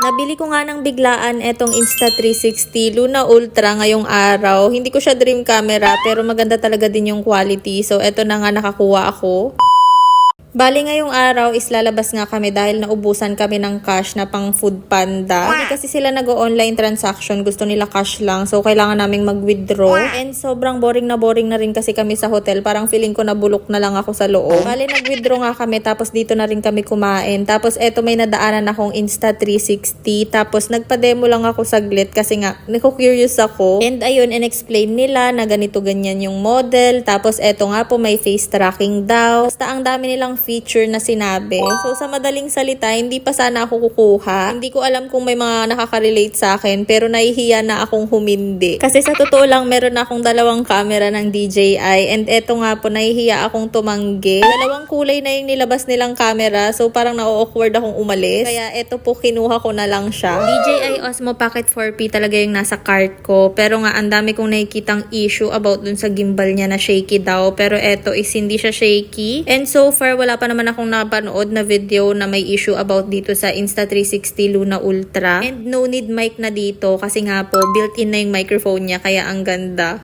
Nabili ko nga ng biglaan etong Insta360 Luna Ultra ngayong araw. Hindi ko siya dream camera pero maganda talaga din yung quality. So eto na nga nakakuha ako. Bali ngayong araw is lalabas nga kami dahil naubusan kami ng cash na pang Food Panda. Hindi kasi sila nag-online transaction, gusto nila cash lang. So kailangan naming mag-withdraw. And sobrang boring na rin kasi kami sa hotel. Parang feeling ko nabulok na lang ako sa loob. Bali nag-withdraw nga kami tapos dito na rin kami kumain. Tapos eto may nadaanan akong Insta360. Tapos nagpa-demo lang ako saglit kasi nga nako-curious ako. And ayun, in-explain nila na ganito ganyan yung model. Tapos eto nga po may face tracking daw. Basta ang dami nilang feature na sinabi. So, sa madaling salita, hindi pa sana ako kukuha. Hindi ko alam kung may mga nakaka-relate sa akin, pero nahihiya na akong humindi. Kasi sa totoo lang, meron na akong dalawang camera ng DJI, and eto nga po, nahihiya akong tumanggi. Dalawang kulay na yung nilabas nilang camera, so parang na-awkward akong umalis. Kaya eto po, kinuha ko na lang siya. DJI Osmo Pocket 4P talaga yung nasa cart ko, pero nga, ang dami kong nakikitang issue about dun sa gimbal niya na shaky daw, pero eto is hindi siya shaky. And so far, wala pa naman akong napanood na video na may issue about dito sa Insta360 Luna Ultra. And no need mic na dito kasi nga po built-in na yung microphone niya kaya ang ganda.